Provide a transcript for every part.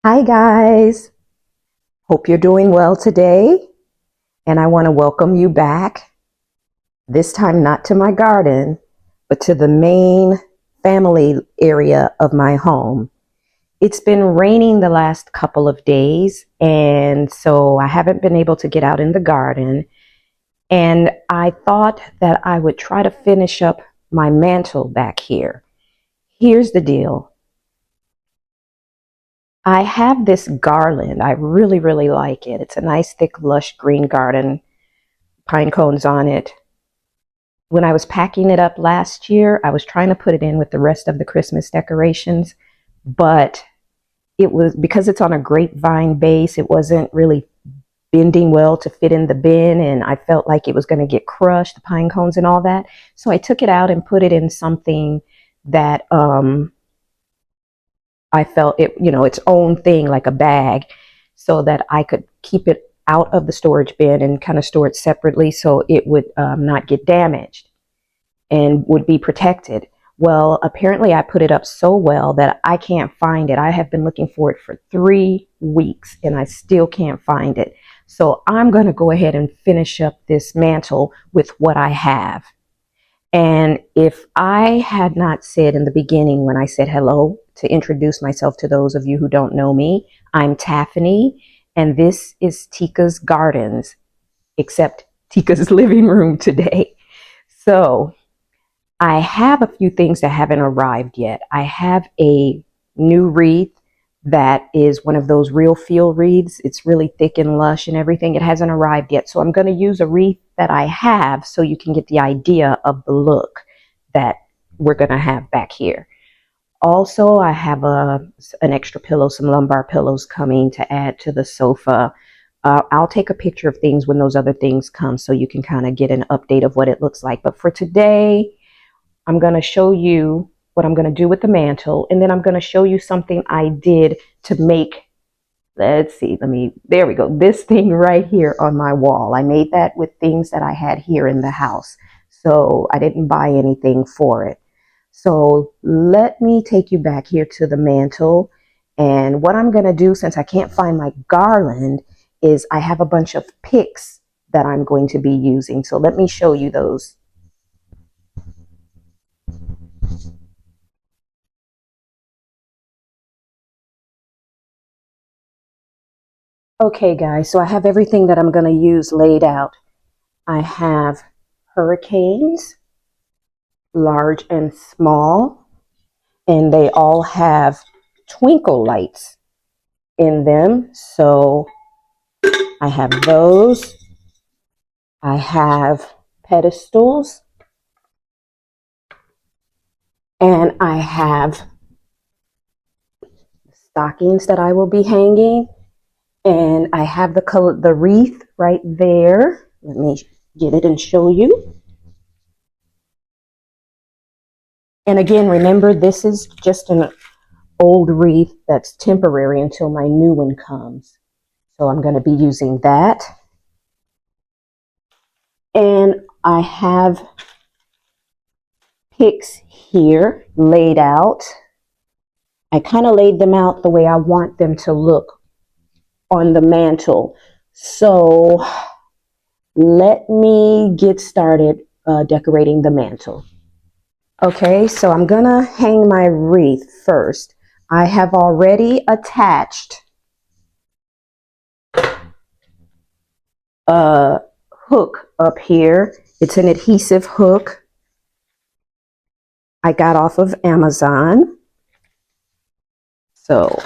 Hi guys, hope you're doing well today, and I want to welcome you back, this time not to my garden, but to the main family area of my home. It's been raining the last couple of days, and so I haven't been able to get out in the garden, and I thought that I would try to finish up my mantle back here. Here's the deal. I have this garland. I really like it. It's a nice, thick, lush green garden, pine cones on it. When I was packing it up last year, I was trying to put it in with the rest of the Christmas decorations, but it was because it's on a grapevine base, it wasn't really bending well to fit in the bin, and I felt like it was going to get crushed, the pine cones and all that. So I took it out and put it in something that I felt its own thing, like a bag, so that I could keep it out of the storage bin and kind of store it separately so it would not get damaged and would be protected. Well, apparently I put it up so well that I can't find it. I have been looking for it for 3 weeks and I still can't find it. So I'm going to go ahead and finish up this mantle with what I have. And if I had not said in the beginning when I said hello, to introduce myself to those of you who don't know me, I'm Taffany, and this is Tika's Gardens, except Tika's living room today. So I have a few things that haven't arrived yet. I have a new wreath that is one of those real feel wreaths. It's really thick and lush and everything. It hasn't arrived yet. So I'm going to use a wreath that I have so you can get the idea of the look that we're going to have back here. Also, I have an extra pillow, some lumbar pillows coming to add to the sofa. I'll take a picture of things when those other things come so you can kind of get an update of what it looks like. But for today, I'm going to show you what I'm going to do with the mantle, and then I'm going to show you something I did to make, there we go, this thing right here on my wall. I made that with things that I had here in the house, so I didn't buy anything for it. So let me take you back here to the mantle, and what I'm going to do, since I can't find my garland, is I have a bunch of picks that I'm going to be using. So let me show you those. Okay guys, so I have everything that I'm going to use laid out. I have hurricanes, large and small, and they all have twinkle lights in them. So I have those. I have pedestals, and I have stockings that I will be hanging. And I have the wreath right there. Let me get it and show you. And again, remember, this is just an old wreath that's temporary until my new one comes. So I'm going to be using that. And I have picks here laid out. I kind of laid them out the way I want them to look on the mantle. So let me get started decorating the mantle. Okay, so I'm gonna hang my wreath first. I have already attached a hook up here. It's an adhesive hook I got off of Amazon. So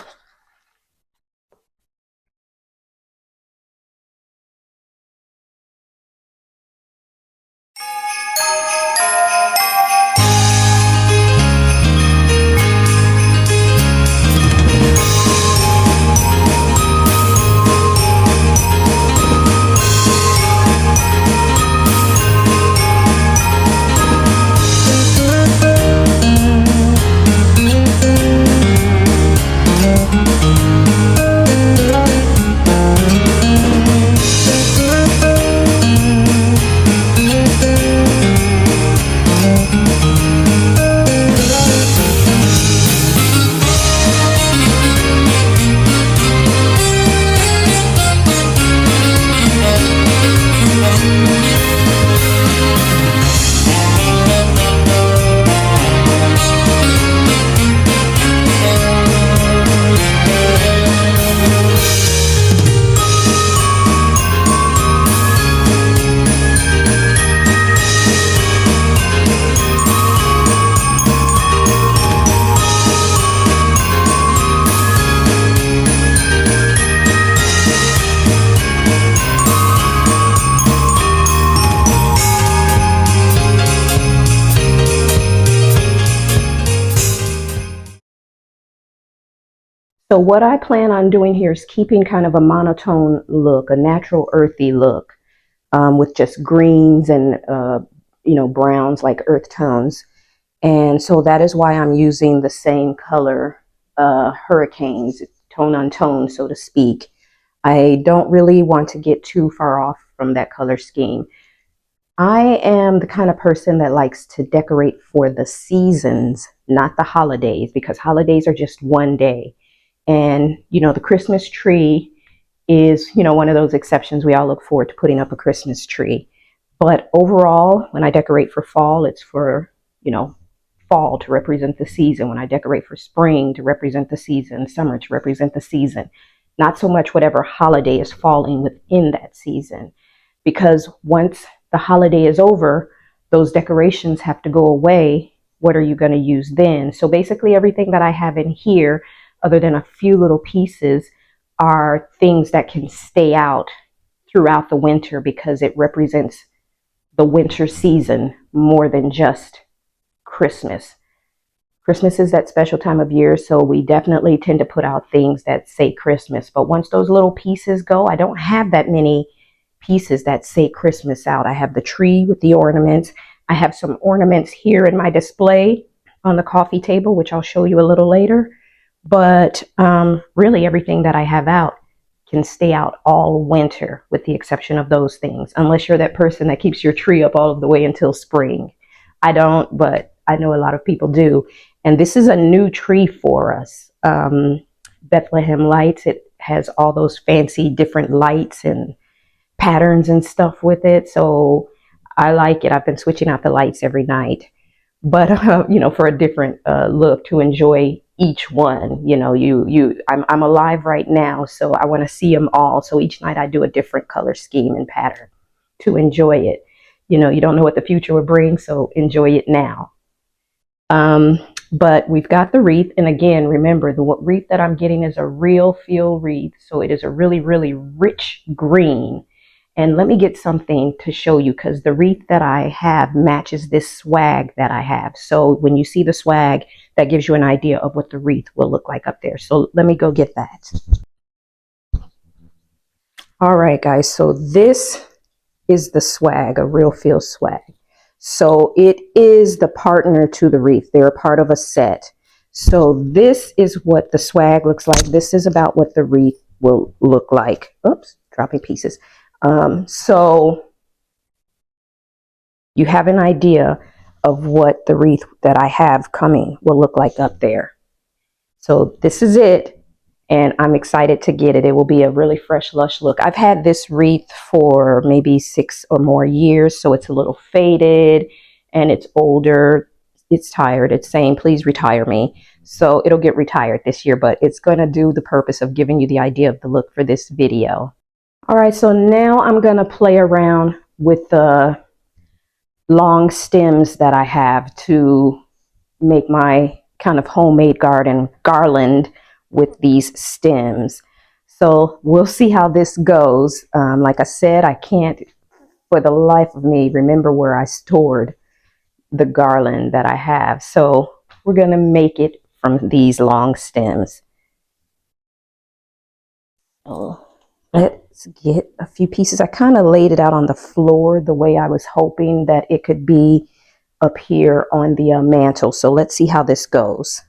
So what I plan on doing here is keeping kind of a monotone look, a natural earthy look, with just greens and browns, like earth tones. And so that is why I'm using the same color, hurricanes, tone on tone, so to speak. I don't really want to get too far off from that color scheme. I am the kind of person that likes to decorate for the seasons, not the holidays, because holidays are just one day. And, the Christmas tree is, one of those exceptions. We all look forward to putting up a Christmas tree. But overall, when I decorate for fall, it's for, fall to represent the season. When I decorate for spring, to represent the season, summer to represent the season. Not so much whatever holiday is falling within that season. Because once the holiday is over, those decorations have to go away. What are you going to use then? So basically everything that I have in here, other than a few little pieces, are things that can stay out throughout the winter because it represents the winter season more than just Christmas. Christmas is that special time of year, so we definitely tend to put out things that say Christmas. But once those little pieces go, I don't have that many pieces that say Christmas out. I have the tree with the ornaments. I have some ornaments here in my display on the coffee table, which I'll show you a little later. But really everything that I have out can stay out all winter, with the exception of those things, unless you're that person that keeps your tree up all of the way until spring. I don't, but I know a lot of people do. And this is a new tree for us. Bethlehem lights. It has all those fancy different lights and patterns and stuff with it. So I like it. I've been switching out the lights every night, but for a different look, to enjoy each one. I'm alive right now, so I want to see them all. So each night I do a different color scheme and pattern to enjoy it. You don't know what the future will bring, so enjoy it now. But we've got the wreath, and again, remember, the wreath that I'm getting is a real feel wreath, so it is a really, really rich green. And let me get something to show you, because the wreath that I have matches this swag that I have. So when you see the swag, that gives you an idea of what the wreath will look like up there. So let me go get that. All right, guys. So this is the swag, a real feel swag. So it is the partner to the wreath. They're a part of a set. So this is what the swag looks like. This is about what the wreath will look like. Oops, dropping pieces. So you have an idea of what the wreath that I have coming will look like up there. So this is it, and I'm excited to get it. It will be a really fresh, lush look. I've had this wreath for maybe 6 or more years, so it's a little faded and it's older. It's tired. It's saying, please retire me. So it'll get retired this year, but it's going to do the purpose of giving you the idea of the look for this video. All right, so now I'm going to play around with the long stems that I have to make my kind of homemade garland with these stems. So we'll see how this goes. Like I said, I can't for the life of me remember where I stored the garland that I have. So we're going to make it from these long stems. So let's get a few pieces. I kind of laid it out on the floor the way I was hoping that it could be up here on the mantle. So let's see how this goes.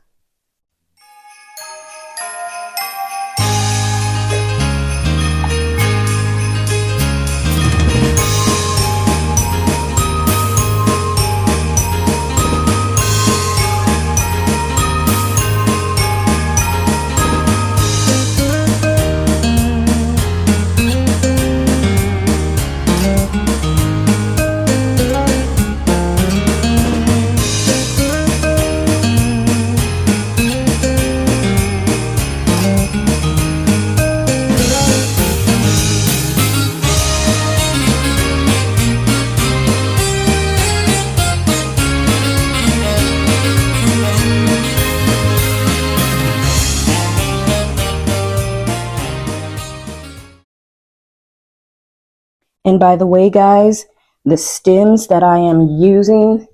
And by the way, guys, the stems that I am using,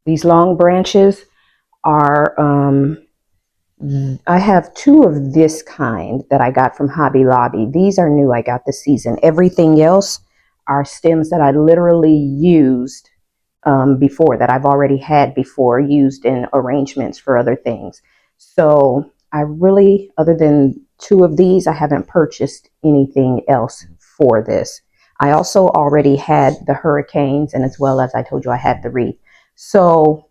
these long branches, are I have two of this kind that I got from Hobby Lobby. These are new. I got this season. Everything else are stems that I literally used before, that I've already had before, used in arrangements for other things. So I really, other than two of these, I haven't purchased anything else for this. I also already had the hurricanes, and as well as I told you, I had the wreath. So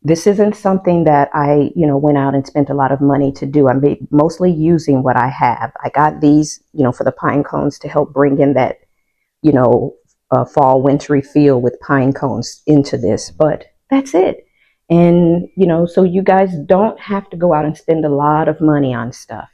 this isn't something that I, went out and spent a lot of money to do. I'm mostly using what I have. I got these, for the pine cones to help bring in that, you know, fall wintry feel with pine cones into this, but that's it. And, so you guys don't have to go out and spend a lot of money on stuff.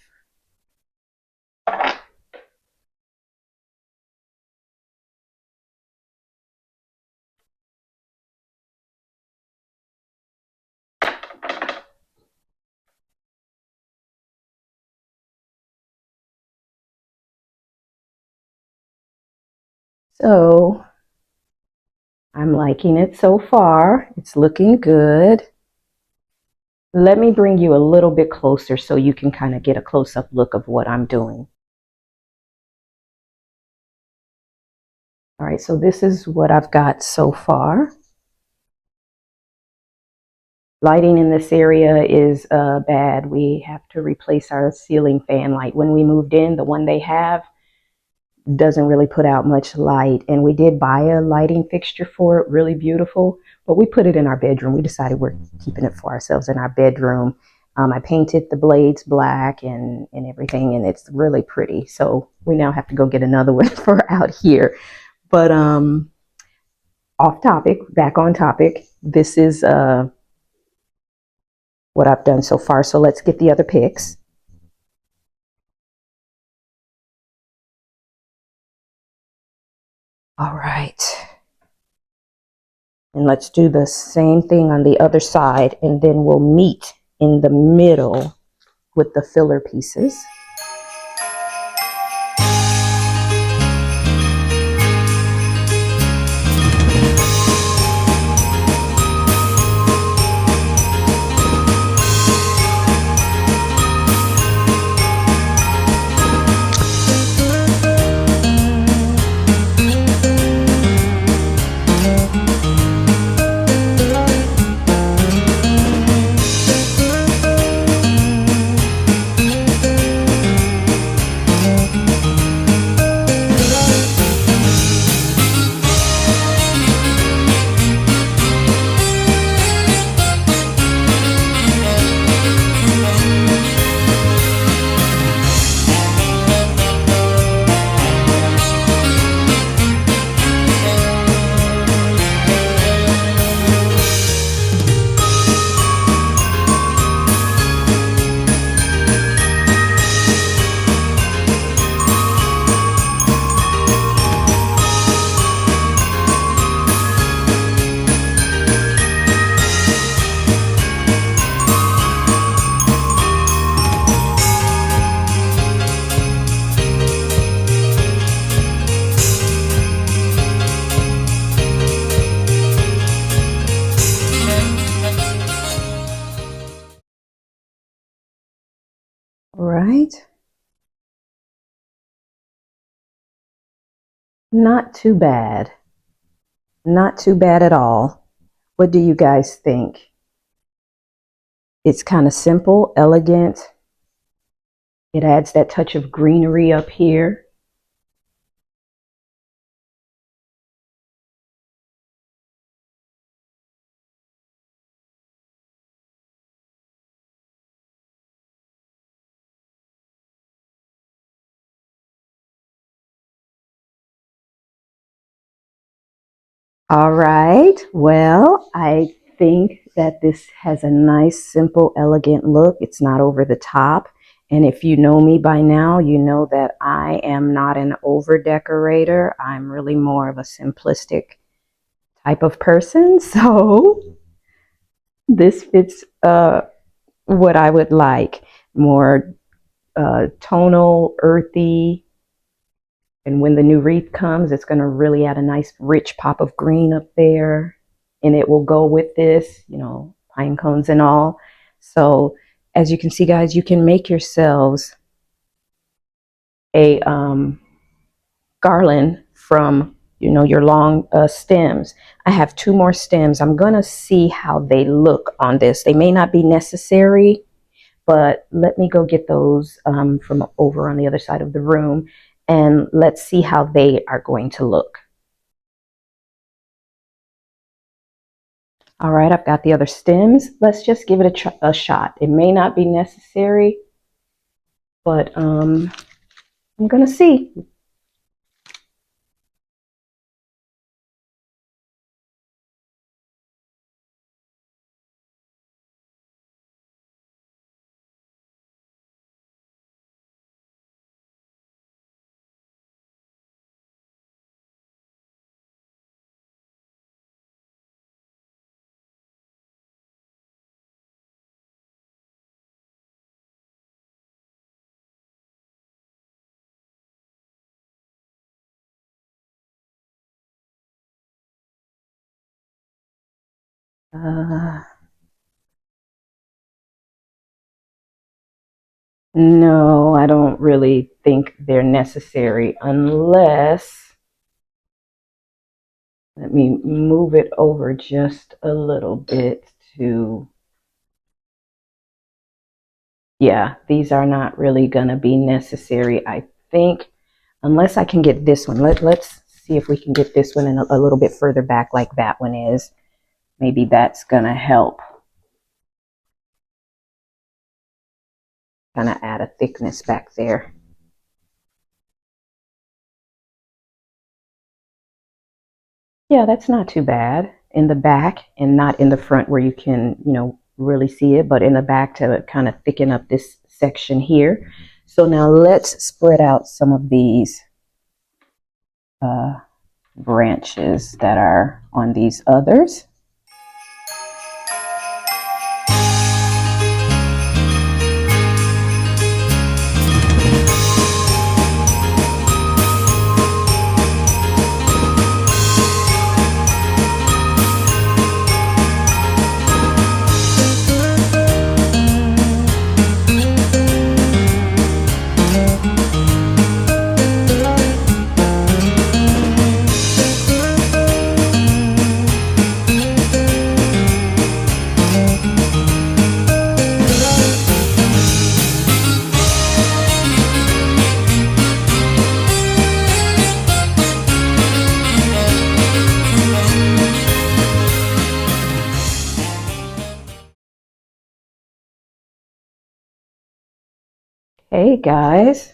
So I'm liking it so far. It's looking good. Let me bring you a little bit closer so you can kind of get a close-up look of what I'm doing. All right, so this is what I've got so far. Lighting in this area is bad. We have to replace our ceiling fan light. When we moved in, the one they have doesn't really put out much light. And we did buy a lighting fixture for it, really beautiful, but we put it in our bedroom. We decided we're keeping it for ourselves in our bedroom. I painted the blades black and everything, and it's really pretty. So we now have to go get another one for out here. But off topic, back on topic. This is what I've done so far. So let's get the other pics. All right. And let's do the same thing on the other side, and then we'll meet in the middle with the filler pieces. Right. Not too bad. Not too bad at all. What do you guys think? It's kind of simple, elegant. It adds that touch of greenery up here. All right. Well, I think that this has a nice, simple, elegant look. It's not over the top. And if you know me by now, you know that I am not an over decorator. I'm really more of a simplistic type of person. So this fits what I would like. More tonal, earthy. And when the new wreath comes, it's going to really add a nice rich pop of green up there. And it will go with this, pine cones and all. So as you can see, guys, you can make yourselves a garland from, you know, your long stems. I have 2 more stems. I'm gonna see how they look on this. They may not be necessary, but let me go get those from over on the other side of the room, and let's see how they are going to look. All right, I've got the other stems. Let's just give it a shot. It may not be necessary, but I'm gonna see. No, I don't really think they're necessary unless, let me move it over just a little bit to, yeah, these are not really going to be necessary, I think, unless I can get this one. Let's see if we can get this one in a little bit further back like that one is. Maybe that's going to help. Kind of add a thickness back there. Yeah, that's not too bad in the back and not in the front where you can, you know, really see it, but in the back to kind of thicken up this section here. So now let's spread out some of these branches that are on these others. Hey guys,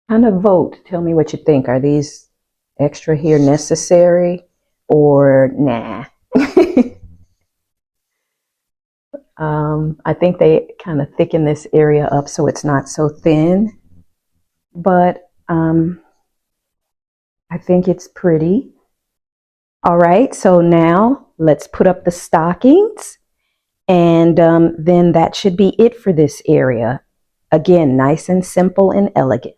kind of vote. Tell me what you think. Are these extra here necessary or nah? I think they kind of thicken this area up so it's not so thin, but I think it's pretty. All right, so now let's put up the stockings, and then that should be it for this area. Again, nice and simple and elegant.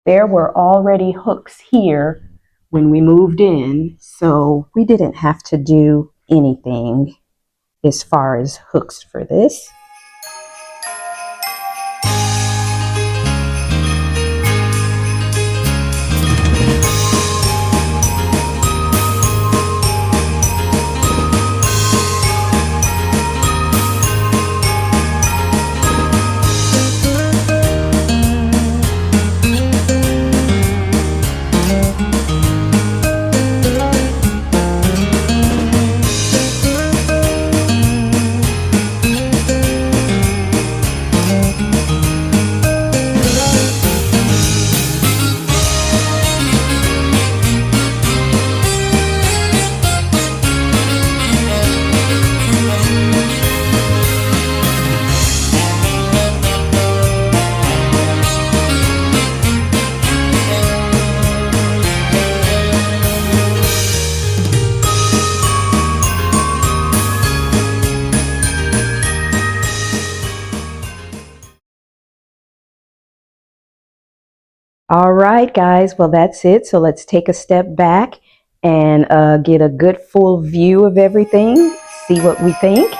There were already hooks here when we moved in, so we didn't have to do anything as far as hooks for this. All right, guys. Well, that's it. So let's take a step back and get a good full view of everything, see what we think.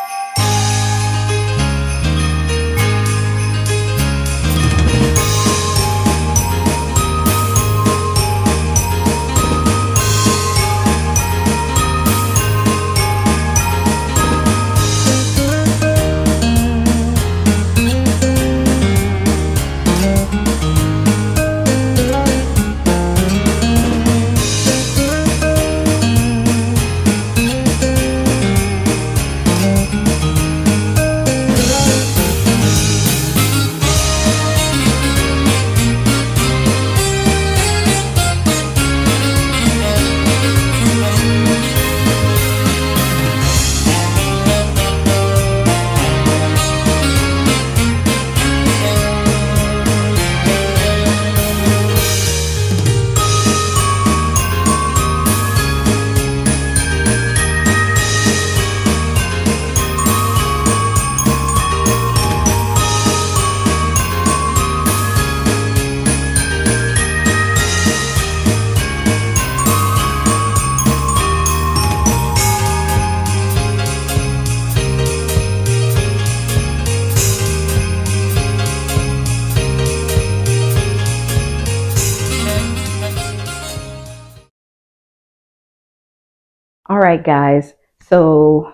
All right, guys. So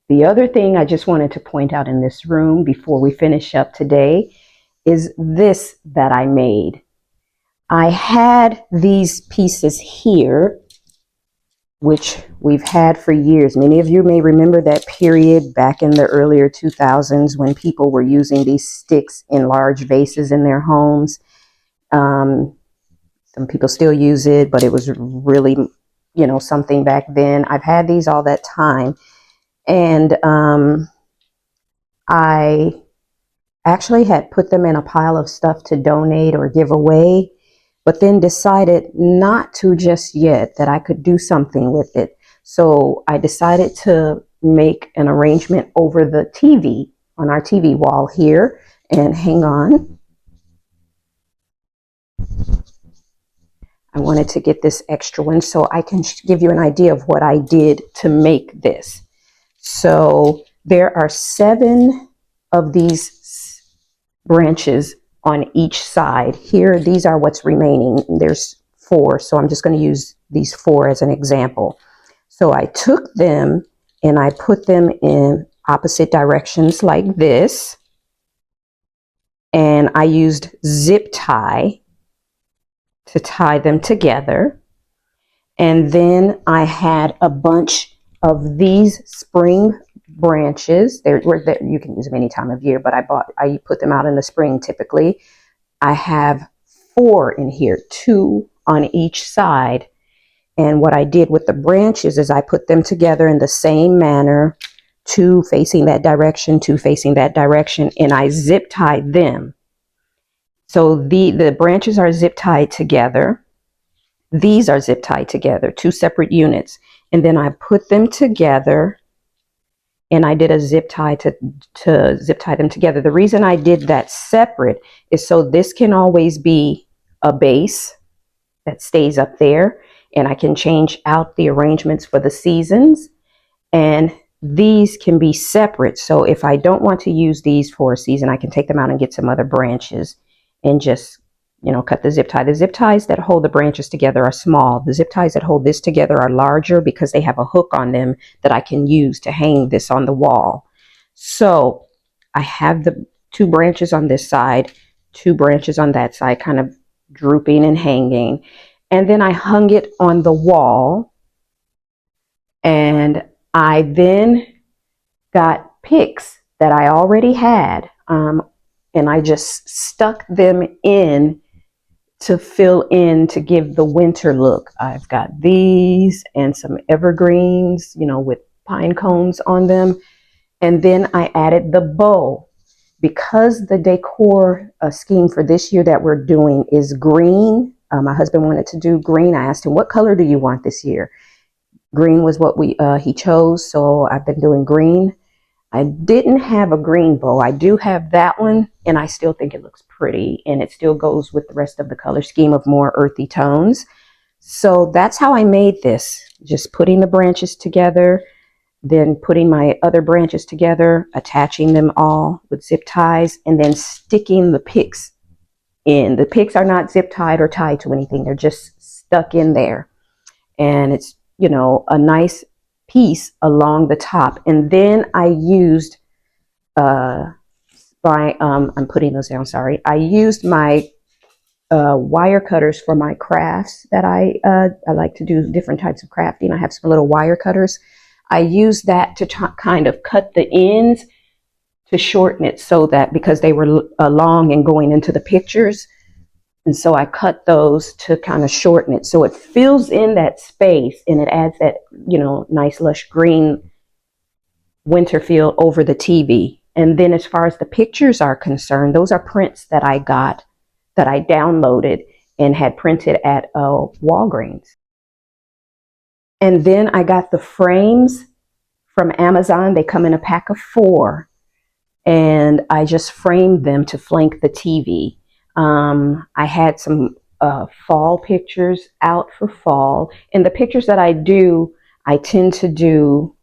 the other thing I just wanted to point out in this room before we finish up today is this that I made. I had these pieces here, which we've had for years. Many of you may remember that period back in the earlier 2000s when people were using these sticks in large vases in their homes. Some people still use it, but it was really, something back then. I've had these all that time. And I actually had put them in a pile of stuff to donate or give away, but then decided not to just yet, that I could do something with it. So I decided to make an arrangement over the TV, on our TV wall here. And hang on. I wanted to get this extra one so I can give you an idea of what I did to make this. So there are 7 of these branches on each side. Here, these are what's remaining. There's 4, so I'm just going to use these 4 as an example. So I took them and I put them in opposite directions like this. And I used zip tie to tie them together. And then I had a bunch of these spring branches. You can use them any time of year, but I put them out in the spring typically. I have 4 in here, 2 on each side. And what I did with the branches is I put them together in the same manner, 2 facing that direction, 2 facing that direction, and I zip tied them. So the branches are zip tied together. These are zip tied together, 2 separate units. And then I put them together and I did a zip tie to zip tie them together. The reason I did that separate is so this can always be a base that stays up there, and I can change out the arrangements for the seasons. And these can be separate. So if I don't want to use these for a season, I can take them out and get some other branches and just, cut the zip tie. The zip ties that hold the branches together are small. The zip ties that hold this together are larger because they have a hook on them that I can use to hang this on the wall. So I have the 2 branches on this side, 2 branches on that side, kind of drooping and hanging. And then I hung it on the wall. And I then got picks that I already had. And I just stuck them in to fill in to give the winter look. I've got these and some evergreens, with pine cones on them. And then I added the bow. Because the decor scheme for this year that we're doing is green, my husband wanted to do green. I asked him, what color do you want this year? Green was what he chose, so I've been doing green. I didn't have a green bow. I do have that one, and I still think it looks pretty, and it still goes with the rest of the color scheme of more earthy tones. So that's how I made this, just putting the branches together, then putting my other branches together, attaching them all with zip ties, and then sticking the picks in. The picks are not zip tied or tied to anything. They're just stuck in there. And it's, you know, a nice piece along the top. And then I used I'm putting those down, sorry. I used my wire cutters for my crafts that I like to do different types of crafting. I have some little wire cutters. I use that to kind of cut the ends to shorten it, so that because they were long and going into the pictures, and so I cut those to kind of shorten it so it fills in that space and it adds that, you know, nice lush green winter feel over the TV. And then as far as the pictures are concerned, those are prints that I got, that I downloaded and had printed at Walgreens. And then I got the frames from Amazon. They come in a pack of 4, and I just framed them to flank the TV. I had some fall pictures out for fall, and the pictures that I do, I tend to do,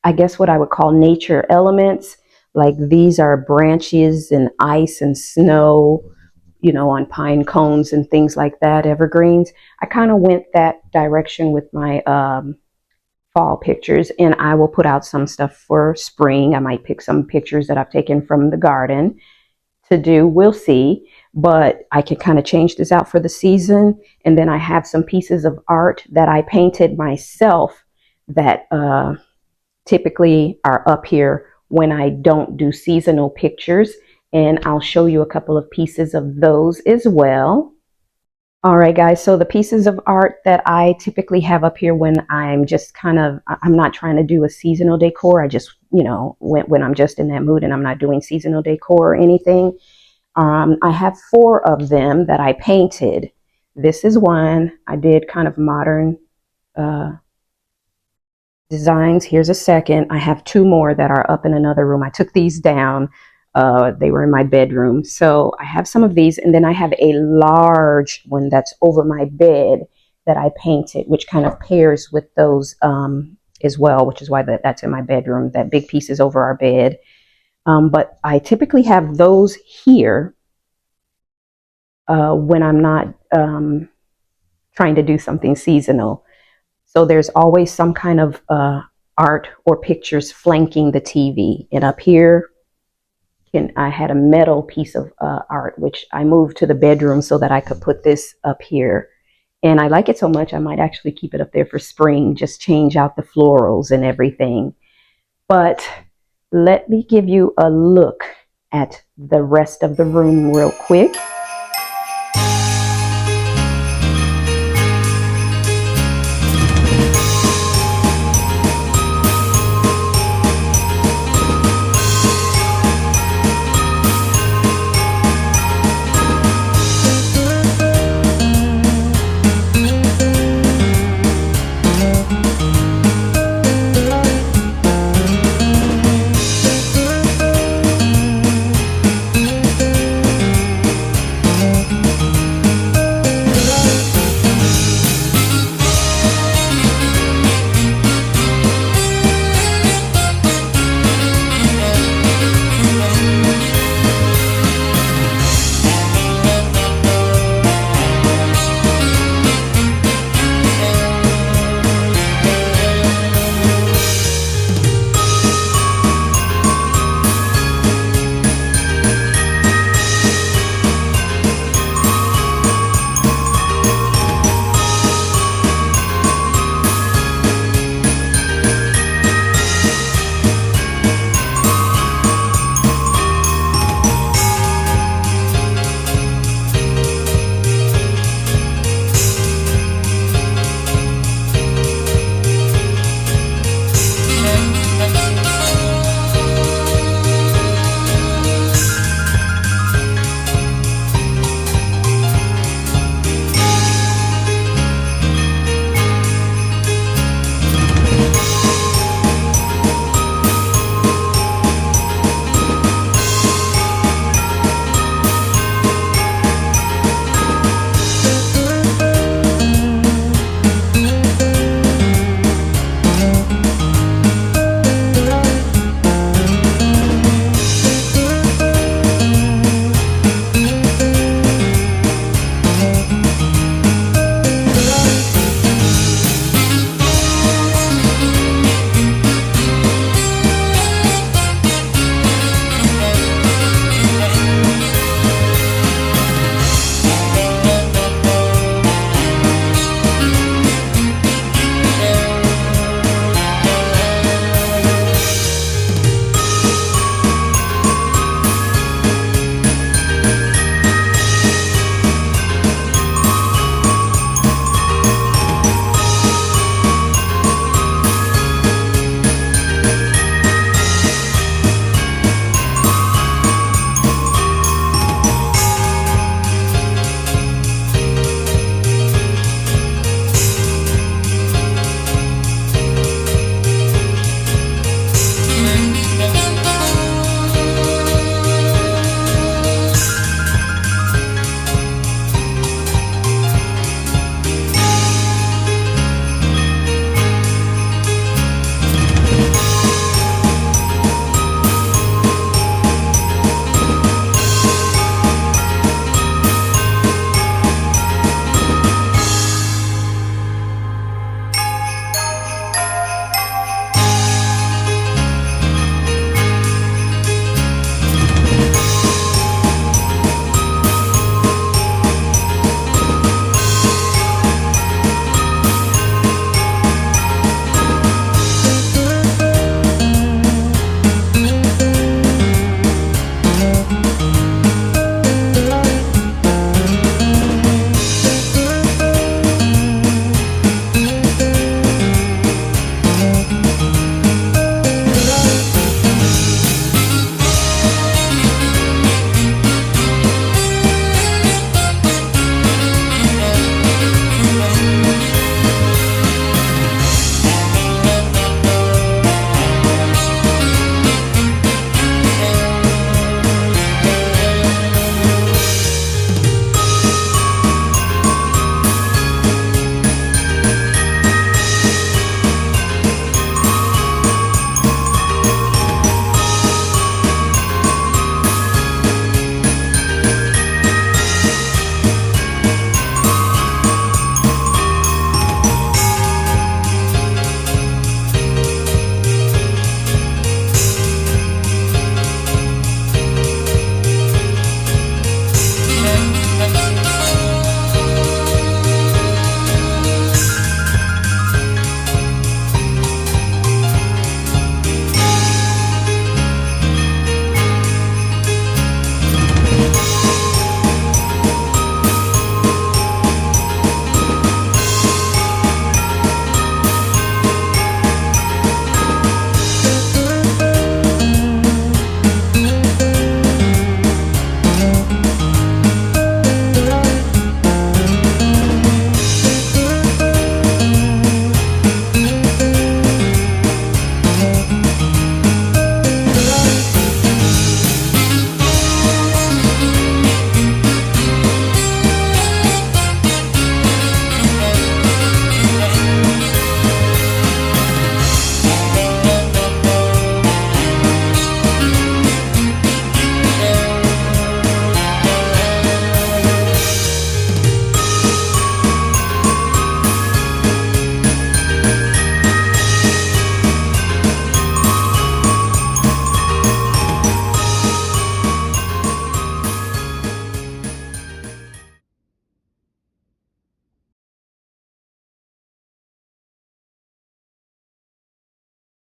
I guess, what I would call nature elements. Like these are branches and ice and snow, you know, on pine cones and things like that, evergreens. I kind of went that direction with my fall pictures, and I will put out some stuff for spring. I might pick some pictures that I've taken from the garden to do. We'll see. But I can kind of change this out for the season. And then I have some pieces of art that I painted myself that typically are up here when I don't do seasonal pictures. And I'll show you a couple of pieces of those as well. All right, guys, so the pieces of art that I typically have up here when I'm just kind of, I'm not trying to do a seasonal decor. I just, you know, when I'm just in that mood and I'm not doing seasonal decor or anything. I have 4 of them that I painted. This is one. I did kind of modern designs. Here's a second. I have 2 more that are up in another room. I took these down. They were in my bedroom. So I have some of these, and then I have a large one that's over my bed that I painted, which kind of pairs with those as well, which is why that's in my bedroom. That big piece is over our bed. But I typically have those here when I'm not trying to do something seasonal. So there's always some kind of art or pictures flanking the TV. And up here, I had a metal piece of art, which I moved to the bedroom so that I could put this up here. And I like it so much, I might actually keep it up there for spring, just change out the florals and everything. But let me give you a look at the rest of the room real quick.